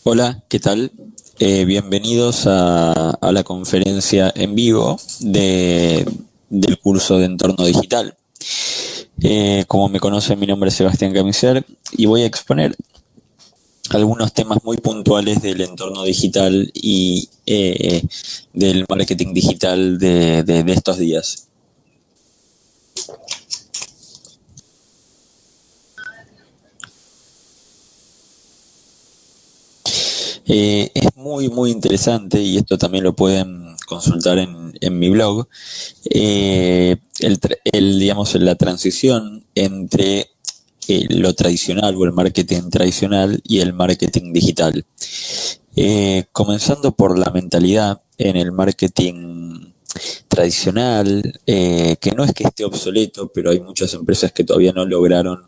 Hola, ¿qué tal? Bienvenidos a la conferencia en vivo del curso de Entorno Digital. Como me conocen, mi nombre es Sebastián Camiser y voy a exponer algunos temas muy puntuales del entorno digital y del marketing digital de estos días. Es muy interesante y esto también lo pueden consultar en mi blog. Digamos, la transición entre lo tradicional o el marketing tradicional y el marketing digital. Comenzando por la mentalidad en el marketing tradicional, que no es que esté obsoleto, pero hay muchas empresas que todavía no lograron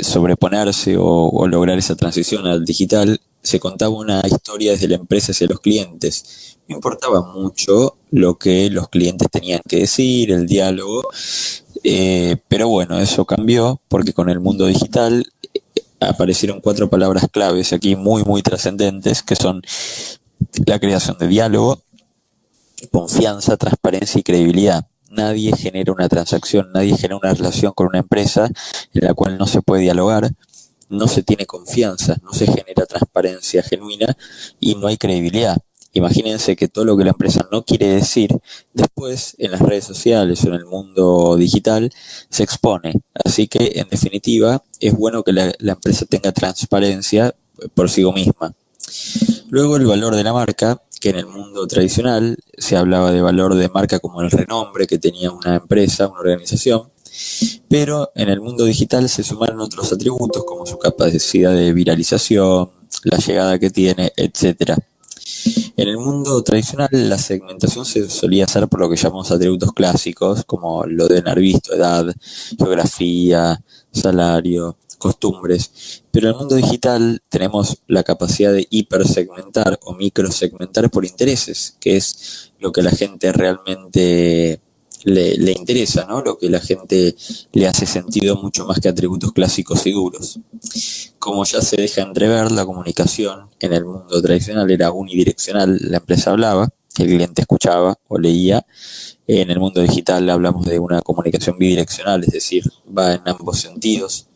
sobreponerse o lograr esa transición al digital. Se contaba una historia desde la empresa hacia los clientes. No importaba mucho lo que los clientes tenían que decir, el diálogo, pero bueno, eso cambió porque con el mundo digital aparecieron 4 palabras claves aquí muy trascendentes, que son la creación de diálogo, confianza, transparencia y credibilidad. Nadie genera una transacción, nadie genera una relación con una empresa en la cual no se puede dialogar, no se tiene confianza, no se genera transparencia genuina y no hay credibilidad. Imagínense que todo lo que la empresa no quiere decir, después en las redes sociales o en el mundo digital se expone. Así que, en definitiva, es bueno que la empresa tenga transparencia por sí misma. Luego, el valor de la marca, que en el mundo tradicional se hablaba de valor de marca como el renombre que tenía una empresa, una organización, pero en el mundo digital se sumaron otros atributos como su capacidad de viralización, la llegada que tiene, etcétera. En el mundo tradicional la segmentación se solía hacer por lo que llamamos atributos clásicos, como lo de haber visto, edad, geografía, salario, costumbres. Pero en el mundo digital tenemos la capacidad de hipersegmentar o microsegmentar por intereses, que es lo que a la gente realmente le interesa, ¿no? Lo que a la gente le hace sentido mucho más que atributos clásicos y duros. Como ya se deja entrever, la comunicación en el mundo tradicional era unidireccional, la empresa hablaba, el cliente escuchaba o leía. En el mundo digital hablamos de una comunicación bidireccional, es decir, va en ambos sentidos.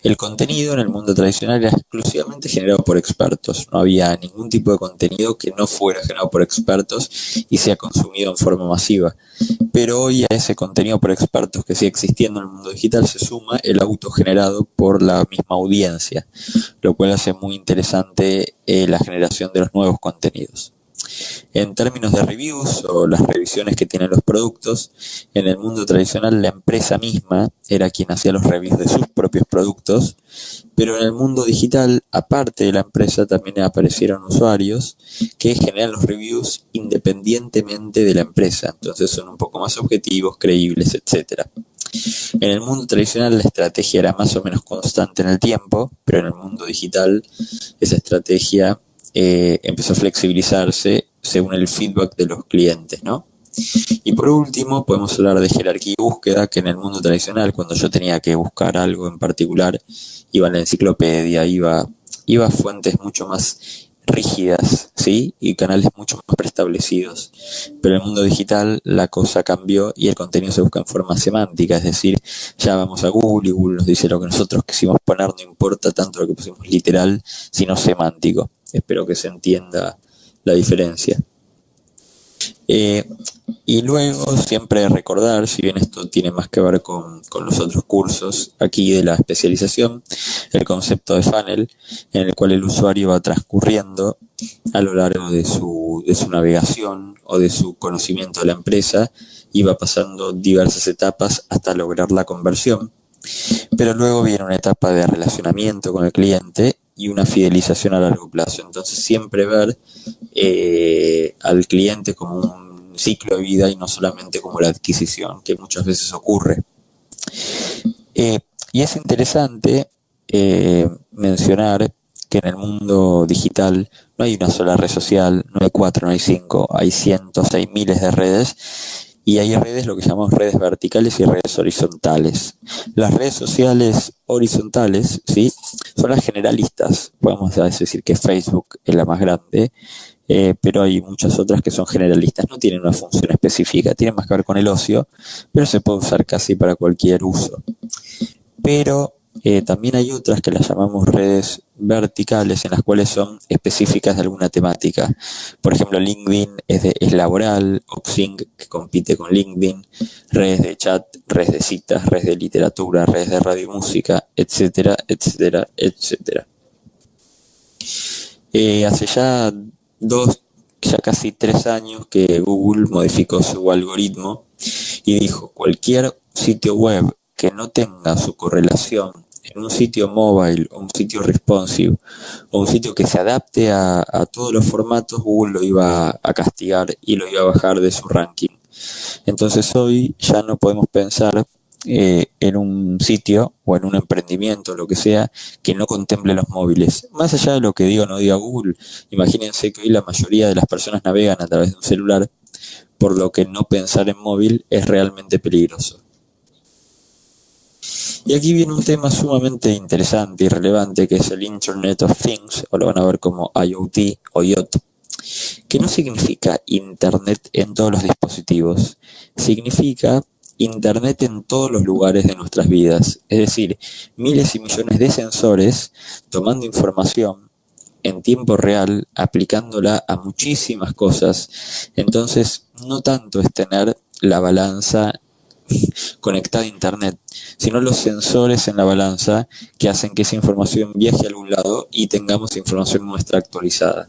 El contenido en el mundo tradicional era exclusivamente generado por expertos. No había ningún tipo de contenido que no fuera generado por expertos y sea consumido en forma masiva. Pero hoy a ese contenido por expertos que sigue existiendo en el mundo digital se suma el autogenerado por la misma audiencia, lo cual hace muy interesante la generación de los nuevos contenidos. En términos de reviews o las revisiones que tienen los productos, en el mundo tradicional la empresa misma era quien hacía los reviews de sus propios productos, pero en el mundo digital, aparte de la empresa, también aparecieron usuarios que generan los reviews independientemente de la empresa, entonces son un poco más objetivos, creíbles, etcétera. En el mundo tradicional la estrategia era más o menos constante en el tiempo, pero en el mundo digital esa estrategia empezó a flexibilizarse según el feedback de los clientes, ¿no? Y por último, podemos hablar de jerarquía y búsqueda, que en el mundo tradicional, cuando yo tenía que buscar algo en particular, iba a la enciclopedia, iba a fuentes mucho más rígidas, ¿sí? Y canales mucho más preestablecidos. Pero en el mundo digital la cosa cambió y el contenido se busca en forma semántica, es decir, ya vamos a Google y Google nos dice lo que nosotros quisimos poner, no importa tanto lo que pusimos literal, sino semántico. Espero que se entienda la diferencia. Y luego siempre recordar, si bien esto tiene más que ver con los otros cursos aquí de la especialización, el concepto de funnel, en el cual el usuario va transcurriendo a lo largo de su navegación o de su conocimiento de la empresa y va pasando diversas etapas hasta lograr la conversión. Pero luego viene una etapa de relacionamiento con el cliente y una fidelización a largo plazo. Entonces siempre ver al cliente como un ciclo de vida y no solamente como la adquisición, que muchas veces ocurre. Y es interesante mencionar que en el mundo digital no hay una sola red social, no hay 4, no hay 5, hay cientos, hay miles de redes, y hay redes, lo que llamamos redes verticales y redes horizontales. Las redes sociales horizontales, ¿sí?, son las generalistas. Podemos decir que Facebook es la más grande, pero hay muchas otras que son generalistas, no tienen una función específica, tienen más que ver con el ocio, pero se puede usar casi para cualquier uso. Pero también hay otras que las llamamos redes verticales, en las cuales son específicas de alguna temática. Por ejemplo, LinkedIn es laboral, Oxing, que compite con LinkedIn, redes de chat, redes de citas, redes de literatura, redes de radio y música, etcétera, etcétera, etcétera. Hace ya casi 3 años que Google modificó su algoritmo y dijo: cualquier sitio web que no tenga su correlación en un sitio mobile o un sitio responsive o un sitio que se adapte a todos los formatos, Google lo iba a castigar y lo iba a bajar de su ranking. Entonces hoy ya no podemos pensar en un sitio o en un emprendimiento, lo que sea, que no contemple los móviles. Más allá de lo que diga o no diga Google, imagínense que hoy la mayoría de las personas navegan a través de un celular, por lo que no pensar en móvil es realmente peligroso. Y aquí viene un tema sumamente interesante y relevante, que es el Internet of Things, o lo van a ver como IoT o IoT, que no significa Internet en todos los dispositivos, significa Internet en todos los lugares de nuestras vidas, es decir, miles y millones de sensores tomando información en tiempo real, aplicándola a muchísimas cosas. Entonces, no tanto es tener la balanza conectada a Internet, sino los sensores en la balanza que hacen que esa información viaje a algún lado y tengamos información nuestra actualizada.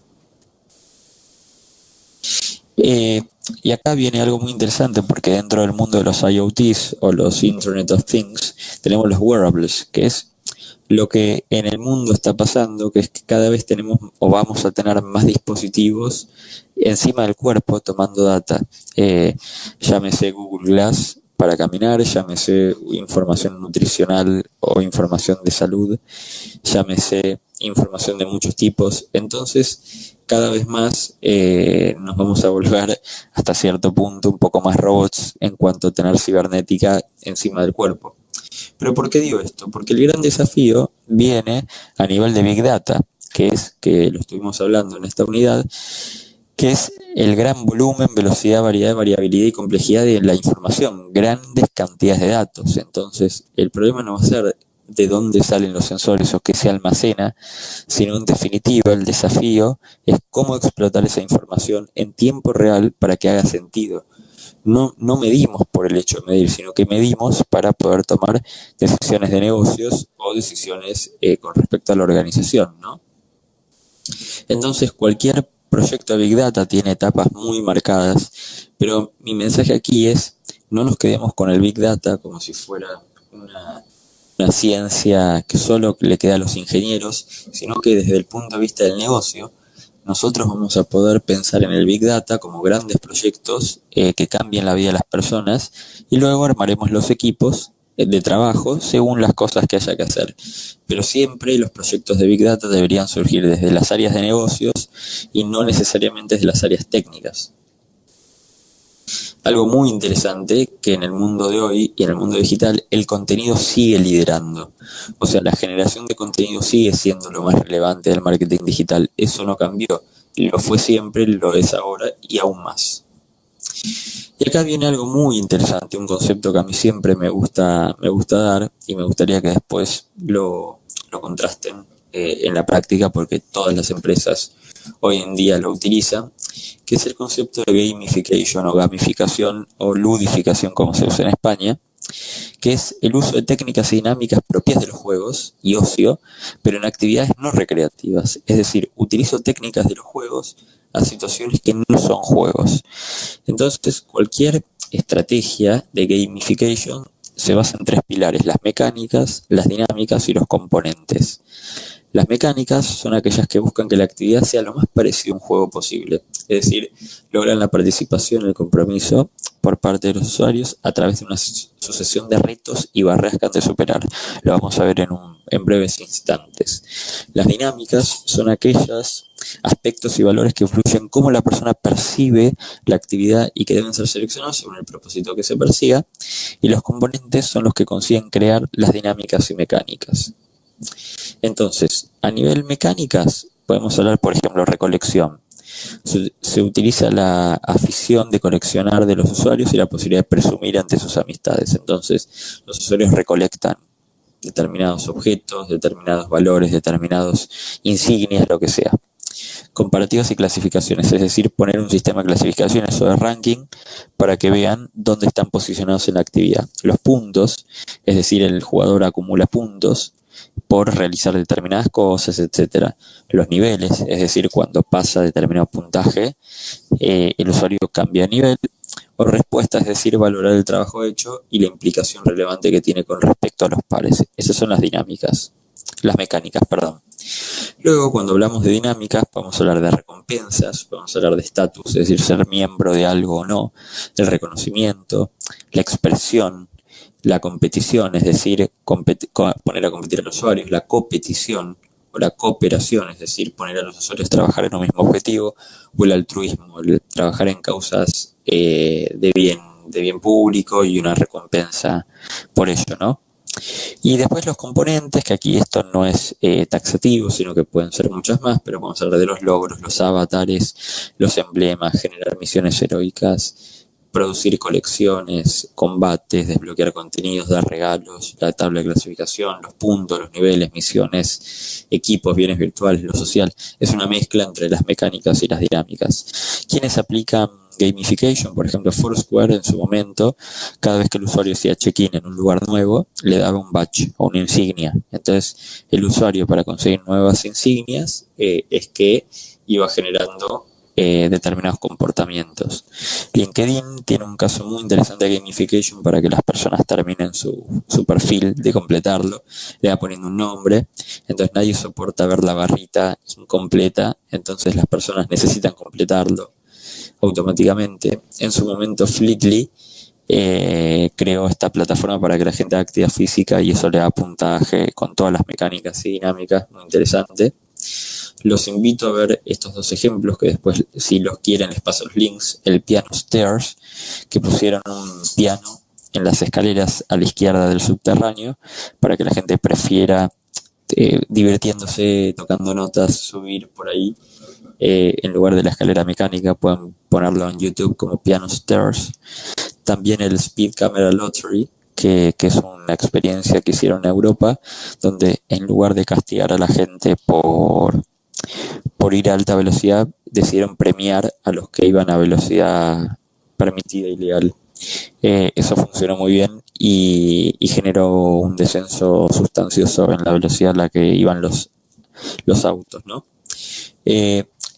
Y acá viene algo muy interesante, porque dentro del mundo de los IoTs o los Internet of Things tenemos los wearables, que es lo que en el mundo está pasando, que es que cada vez tenemos o vamos a tener más dispositivos encima del cuerpo tomando data. Llámese Google Glass para caminar, llámese información nutricional o información de salud, llámese información de muchos tipos. Entonces, cada vez más nos vamos a volver hasta cierto punto un poco más robots en cuanto a tener cibernética encima del cuerpo. ¿Pero por qué digo esto? Porque el gran desafío viene a nivel de Big Data, que es, que lo estuvimos hablando en esta unidad, que es el gran volumen, velocidad, variedad, variabilidad y complejidad de la información, grandes cantidades de datos. Entonces, el problema no va a ser de dónde salen los sensores o qué se almacena, sino en definitiva el desafío es cómo explotar esa información en tiempo real para que haga sentido. No medimos por el hecho de medir, sino que medimos para poder tomar decisiones de negocios o decisiones con respecto a la organización, ¿no? Entonces, cualquier proyecto de Big Data tiene etapas muy marcadas, pero mi mensaje aquí es: no nos quedemos con el Big Data como si fuera una ciencia que solo le queda a los ingenieros, sino que desde el punto de vista del negocio, nosotros vamos a poder pensar en el Big Data como grandes proyectos que cambien la vida de las personas, y luego armaremos los equipos de trabajo según las cosas que haya que hacer. Pero siempre los proyectos de Big Data deberían surgir desde las áreas de negocios y no necesariamente desde las áreas técnicas. Algo muy interesante, que en el mundo de hoy y en el mundo digital el contenido sigue liderando. O sea, la generación de contenido sigue siendo lo más relevante del marketing digital. Eso no cambió. Lo fue siempre, lo es ahora y aún más. Y acá viene algo muy interesante, un concepto que a mí siempre me gusta dar, y me gustaría que después lo contrasten en la práctica, porque todas las empresas hoy en día lo utilizan, que es el concepto de gamification o gamificación o ludificación, como se usa en España, que es el uso de técnicas y dinámicas propias de los juegos y ocio, pero en actividades no recreativas. Es decir, utilizo técnicas de los juegos a situaciones que no son juegos. Entonces, cualquier estrategia de gamification se basa en 3 pilares: las mecánicas, las dinámicas y los componentes. Las mecánicas son aquellas que buscan que la actividad sea lo más parecido a un juego posible, es decir, logran la participación y el compromiso por parte de los usuarios a través de una sucesión de retos y barreras que han de superar. Lo vamos a ver en breves instantes. Las dinámicas son aquellas aspectos y valores que influyen cómo la persona percibe la actividad y que deben ser seleccionados según el propósito que se persiga, y los componentes son los que consiguen crear las dinámicas y mecánicas. Entonces, a nivel mecánicas, podemos hablar, por ejemplo, recolección. Se utiliza la afición de coleccionar de los usuarios y la posibilidad de presumir ante sus amistades. Entonces, los usuarios recolectan determinados objetos, determinados valores, determinados insignias, lo que sea. Comparativas y clasificaciones, es decir, poner un sistema de clasificaciones o de ranking para que vean dónde están posicionados en la actividad. Los puntos, es decir, el jugador acumula puntos por realizar determinadas cosas, etcétera. Los niveles, es decir, cuando pasa determinado puntaje, el usuario cambia de nivel. O respuesta, es decir, valorar el trabajo hecho y la implicación relevante que tiene con respecto a los pares. Esas son las mecánicas, perdón. Luego, cuando hablamos de dinámicas, podemos hablar de recompensas, podemos hablar de estatus, es decir, ser miembro de algo o no, del reconocimiento, la expresión, la competición, es decir, poner a competir a los usuarios, la competición o la cooperación, es decir, poner a los usuarios a trabajar en un mismo objetivo, o el altruismo, el trabajar en causas de bien público y una recompensa por ello, ¿no? Y después los componentes, que aquí esto no es taxativo, sino que pueden ser muchas más, pero vamos a hablar de los logros, los avatares, los emblemas, generar misiones heroicas, producir colecciones, combates, desbloquear contenidos, dar regalos, la tabla de clasificación, los puntos, los niveles, misiones, equipos, bienes virtuales, lo social. Es una mezcla entre las mecánicas y las dinámicas. Quienes aplican gamification, por ejemplo, Foursquare en su momento, cada vez que el usuario hacía check-in en un lugar nuevo, le daba un badge o una insignia. Entonces, el usuario, para conseguir nuevas insignias, es que iba generando determinados comportamientos. LinkedIn tiene un caso muy interesante de gamification para que las personas terminen su perfil de completarlo, le va poniendo un nombre, entonces nadie soporta ver la barrita incompleta, entonces las personas necesitan completarlo automáticamente. En su momento Fleetly creó esta plataforma para que la gente haga actividad física y eso le da puntaje con todas las mecánicas y dinámicas, muy interesante. Los invito a ver estos dos ejemplos, que después, si los quieren, les paso los links. El piano stairs, que pusieron un piano en las escaleras a la izquierda del subterráneo para que la gente prefiera, divirtiéndose, tocando notas, subir por ahí. En lugar de la escalera mecánica, pueden ponerlo en YouTube como piano stairs. También el Speed Camera Lottery, que es una experiencia que hicieron en Europa, donde en lugar de castigar a la gente por ir a alta velocidad, decidieron premiar a los que iban a velocidad permitida y legal. Eso funcionó muy bien y generó un descenso sustancioso en la velocidad a la que iban los autos, ¿no?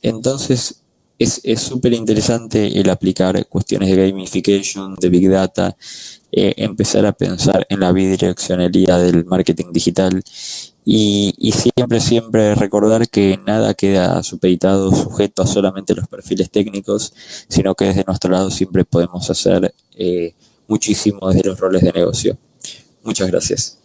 Entonces es súper interesante el aplicar cuestiones de gamification, de Big Data, empezar a pensar en la bidireccionalidad del marketing digital y siempre recordar que nada queda supeditado, sujeto a solamente los perfiles técnicos, sino que desde nuestro lado siempre podemos hacer muchísimo desde los roles de negocio. Muchas gracias.